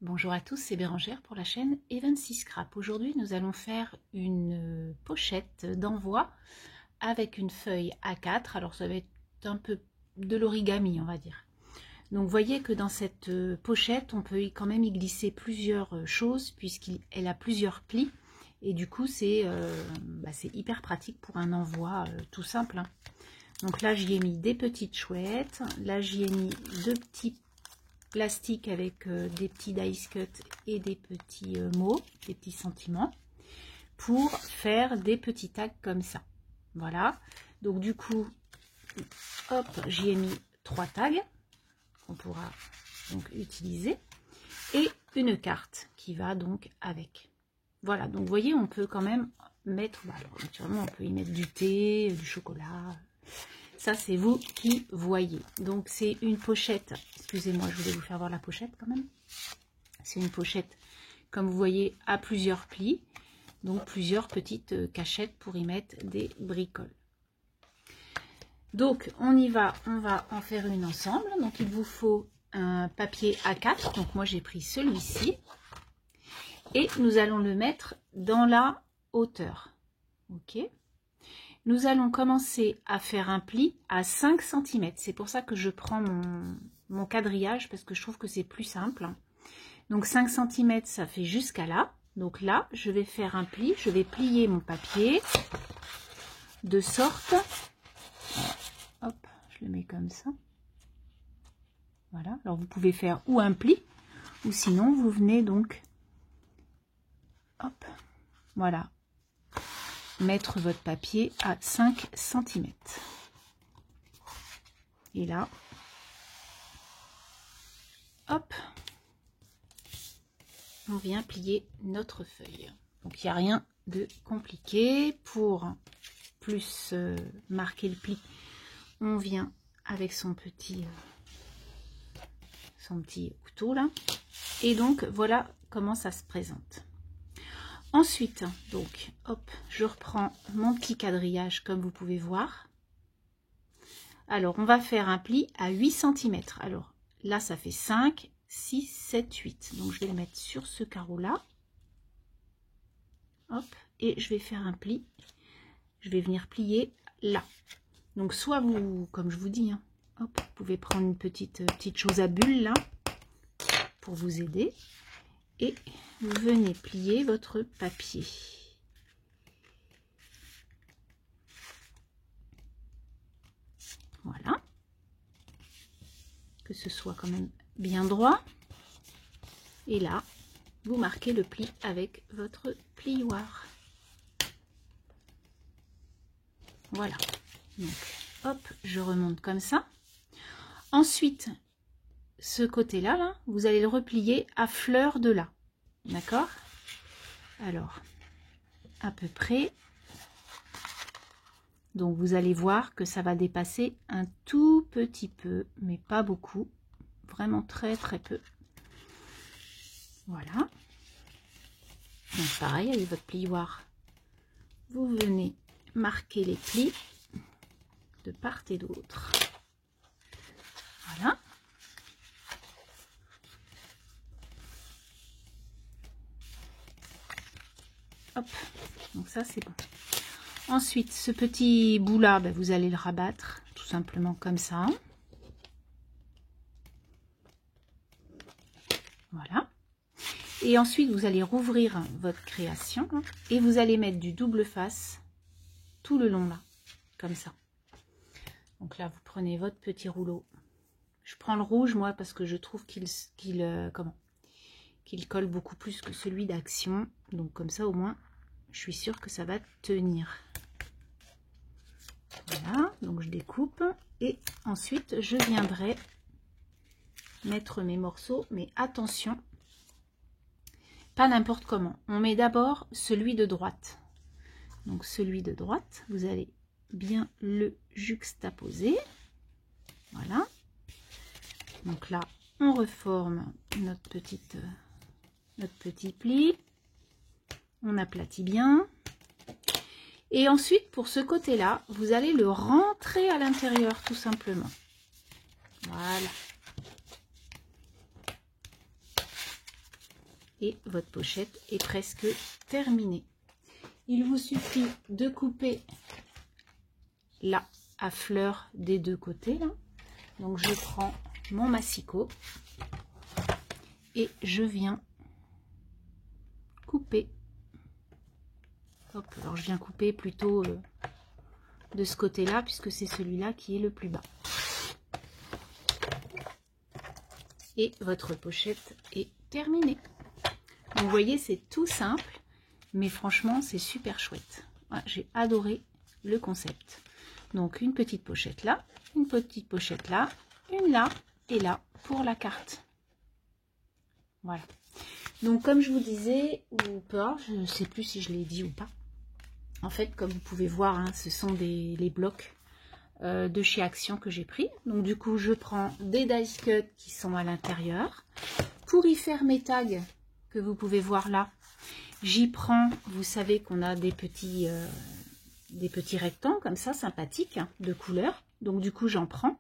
Bonjour à tous, c'est Bérangère pour la chaîne Evency Scrap. Aujourd'hui, nous allons faire une pochette d'envoi avec une feuille A4. Alors, ça va être un peu de l'origami, on va dire. Donc, vous voyez que dans cette pochette, on peut quand même y glisser plusieurs choses puisqu'elle a plusieurs plis. Et du coup, c'est hyper pratique pour un envoi tout simple, hein. Donc là, j'y ai mis des petites chouettes. Là, j'y ai mis deux petits plastique avec des petits dice cut et des petits mots, des petits sentiments pour faire des petits tags comme ça. Voilà, donc du coup, hop, j'y ai mis 3 tags qu'on pourra donc utiliser et une carte qui va donc avec. Voilà, donc vous voyez, on peut quand même mettre, alors, naturellement, on peut y mettre du thé, du chocolat. Ça, c'est vous qui voyez. Donc, c'est une pochette. Excusez-moi, je voulais vous faire voir la pochette quand même. C'est une pochette, comme vous voyez, à plusieurs plis. Donc, plusieurs petites cachettes pour y mettre des bricoles. Donc, on y va. On va en faire une ensemble. Donc, il vous faut un papier A4. Donc, moi, j'ai pris celui-ci. Et nous allons le mettre dans la hauteur. OK ? Nous allons commencer à faire un pli à 5 cm. C'est pour ça que je prends mon quadrillage, parce que je trouve que c'est plus simple. Donc 5 cm, ça fait jusqu'à là. Donc là, je vais faire un pli. Je vais plier mon papier de sorte... Hop, je le mets comme ça. Voilà. Alors vous pouvez faire ou un pli, ou sinon vous venez donc... Hop, voilà. Mettre votre papier à 5 cm. Et là, hop, on vient plier notre feuille. Donc, il n'y a rien de compliqué. Pour plus marquer le pli, on vient avec son petit couteau là. Et donc, voilà comment ça se présente. Ensuite, donc, hop, je reprends mon petit quadrillage comme vous pouvez voir. Alors, on va faire un pli à 8 cm. Alors, là, ça fait 5, 6, 7, 8. Donc, je vais le mettre sur ce carreau-là. Hop, et je vais faire un pli. Je vais venir plier là. Donc, soit vous, comme je vous dis, hein, hop, vous pouvez prendre une petite chose à bulle là pour vous aider. Et vous venez plier votre papier. Voilà. Que ce soit quand même bien droit. Et là, vous marquez le pli avec votre plioir. Voilà. Donc, hop, je remonte comme ça. Ensuite, ce côté-là, là, vous allez le replier à fleur de là. D'accord? Alors, à peu près. Donc, vous allez voir que ça va dépasser un tout petit peu, mais pas beaucoup. Vraiment très, très peu. Voilà. Donc, pareil, avec votre plioir, vous venez marquer les plis de part et d'autre. Voilà. Hop, donc ça c'est bon. Ensuite, ce petit bout là, vous allez le rabattre tout simplement comme ça. Voilà. Et ensuite, vous allez rouvrir votre création et vous allez mettre du double face tout le long là, comme ça. Donc là, vous prenez votre petit rouleau. Je prends le rouge moi parce que je trouve qu'il colle beaucoup plus que celui d'Action. Donc comme ça au moins, je suis sûre que ça va tenir. Voilà, donc je découpe et ensuite je viendrai mettre mes morceaux, mais attention, pas n'importe comment. On met d'abord celui de droite. Donc celui de droite, vous allez bien le juxtaposer. Voilà. Donc là, on reforme notre petit pli. On aplatit bien. Et ensuite, pour ce côté-là, vous allez le rentrer à l'intérieur, tout simplement. Voilà. et votre pochette est presque terminée. Il vous suffit de couper là à fleur des deux côtés là. Donc je prends mon massicot et je viens couper. Hop, alors je viens couper plutôt de ce côté là puisque c'est celui-là qui est le plus bas. Et votre pochette est terminée. Donc, vous voyez, c'est tout simple, mais franchement, c'est super chouette. Voilà, j'ai adoré le concept. Donc, une petite pochette là, une petite pochette là, une là et là pour la carte. Voilà. Donc, comme je vous disais, ou pas, je ne sais plus si je l'ai dit ou pas. En fait, comme vous pouvez voir, hein, ce sont les blocs de chez Action que j'ai pris. Donc du coup je prends des dice cut qui sont à l'intérieur. Pour y faire mes tags que vous pouvez voir là, j'y prends, vous savez qu'on a des petits rectangles comme ça sympathiques hein, de couleur. Donc du coup j'en prends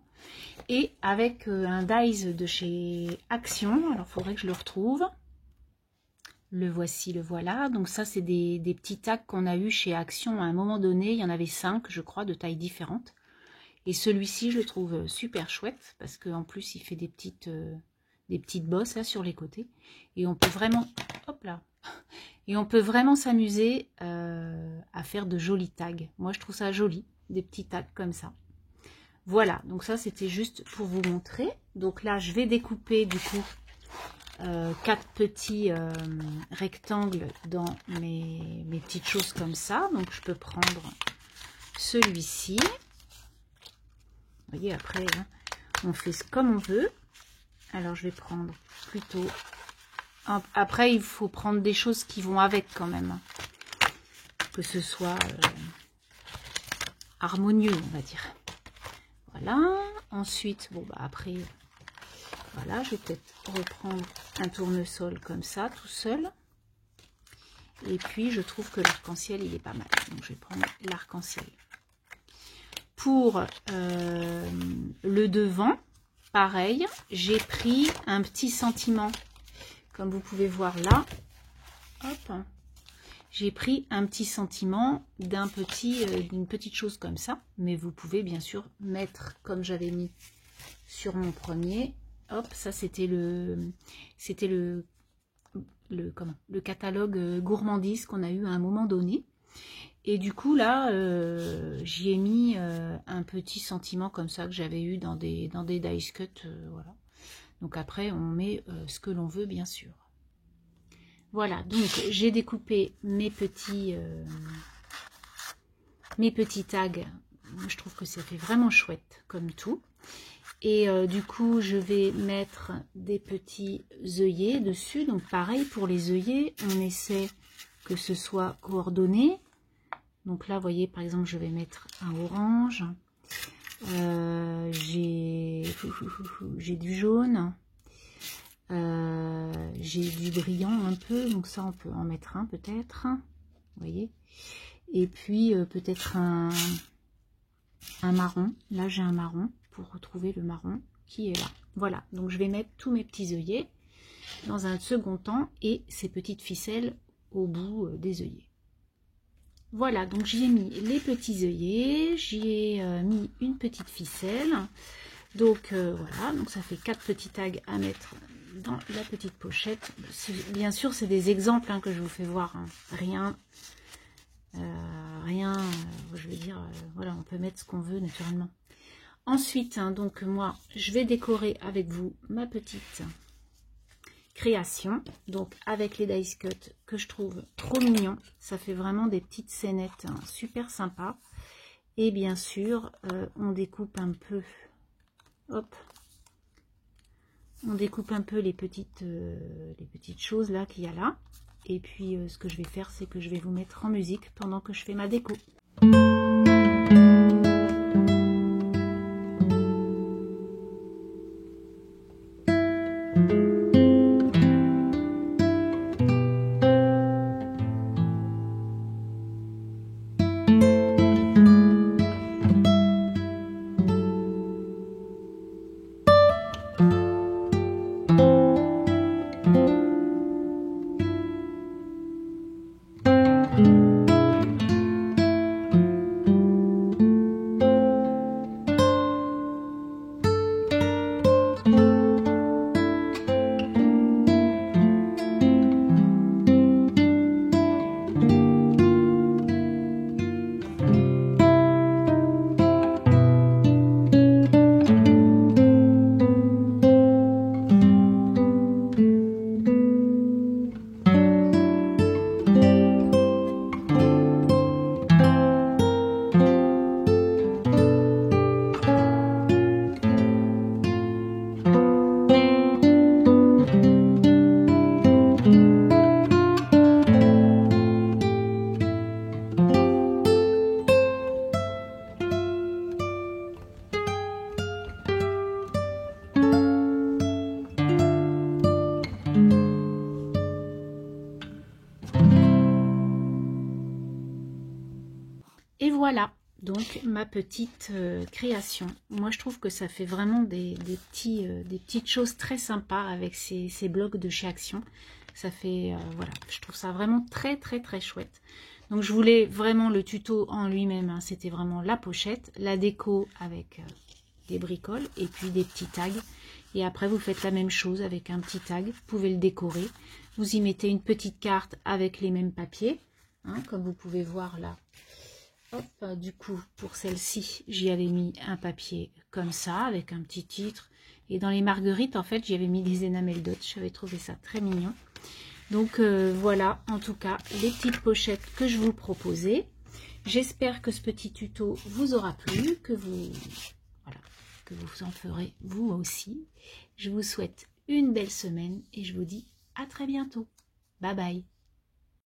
et avec un dies de chez Action, alors il faudrait que je le retrouve. Le voici, le voilà. Donc ça c'est des petits tags qu'on a eu chez Action à un moment donné. Il y en avait 5 je crois de tailles différentes. Et celui-ci, je le trouve super chouette parce qu'en plus, il fait des petites bosses là sur les côtés. Et on peut vraiment, hop là, et on peut vraiment s'amuser à faire de jolis tags. Moi, je trouve ça joli, des petits tags comme ça. Voilà, donc ça, c'était juste pour vous montrer. Donc là, je vais découper du coup 4 petits rectangles dans mes petites choses comme ça. Donc, je peux prendre celui-ci. Vous voyez, après, hein, on fait comme on veut. Alors, je vais prendre plutôt... Après, il faut prendre des choses qui vont avec quand même. Que ce soit harmonieux, on va dire. Voilà. Ensuite, bon, bah après, voilà, je vais peut-être reprendre un tournesol comme ça, tout seul. Et puis, je trouve que l'arc-en-ciel, il est pas mal. Donc, je vais prendre l'arc-en-ciel. Pour le devant, pareil, j'ai pris un petit sentiment, comme vous pouvez voir là. Hop, j'ai pris un petit sentiment d'une petite chose comme ça, mais vous pouvez bien sûr mettre comme j'avais mis sur mon premier. Hop, ça c'était le catalogue gourmandise qu'on a eu à un moment donné. Et du coup, là, j'y ai mis un petit sentiment comme ça que j'avais eu dans des dice cut. Voilà. Donc après, on met ce que l'on veut, bien sûr. Voilà, donc j'ai découpé mes petits tags. Je trouve que ça fait vraiment chouette, comme tout. Et du coup, je vais mettre des petits œillets dessus. Donc pareil, pour les œillets, on essaie que ce soit coordonné. Donc là, vous voyez, par exemple, je vais mettre un orange. J'ai du jaune. J'ai du brillant un peu. Donc ça, on peut en mettre un peut-être. Vous voyez. Et puis, peut-être un marron. Là, j'ai un marron pour retrouver le marron qui est là. Voilà. Donc, je vais mettre tous mes petits œillets dans un second temps et ces petites ficelles au bout des œillets. Voilà, donc j'y ai mis les petits œillets, j'y ai mis une petite ficelle. Donc voilà, donc ça fait 4 petits tags à mettre dans la petite pochette. Bien sûr, c'est des exemples hein, que je vous fais voir. Hein. Rien, je veux dire, voilà, on peut mettre ce qu'on veut naturellement. Ensuite, hein, donc moi, je vais décorer avec vous ma petite création, donc avec les dice cut que je trouve trop mignon. Ça fait vraiment des petites scénettes hein, super sympa. Et bien sûr, on découpe un peu, hop, on découpe un peu les petites choses là qu'il y a là. Et puis, ce que je vais faire, c'est que je vais vous mettre en musique pendant que je fais ma déco. Voilà, donc ma petite création. Moi, je trouve que ça fait vraiment des petites choses très sympas avec ces blocs de chez Action. Ça fait, voilà, je trouve ça vraiment très, très, très chouette. Donc, je voulais vraiment le tuto en lui-même. Hein, c'était vraiment la pochette, la déco avec des bricoles et puis des petits tags. Et après, vous faites la même chose avec un petit tag. Vous pouvez le décorer. Vous y mettez une petite carte avec les mêmes papiers. Hein, comme vous pouvez voir là. Hop, du coup, pour celle-ci, j'y avais mis un papier comme ça, avec un petit titre. Et dans les marguerites, en fait, j'y avais mis des énamels Dutch. J'avais trouvé ça très mignon. Donc, voilà, en tout cas, les petites pochettes que je vous proposais. J'espère que ce petit tuto vous aura plu, que vous en ferez vous aussi. Je vous souhaite une belle semaine et je vous dis à très bientôt. Bye bye.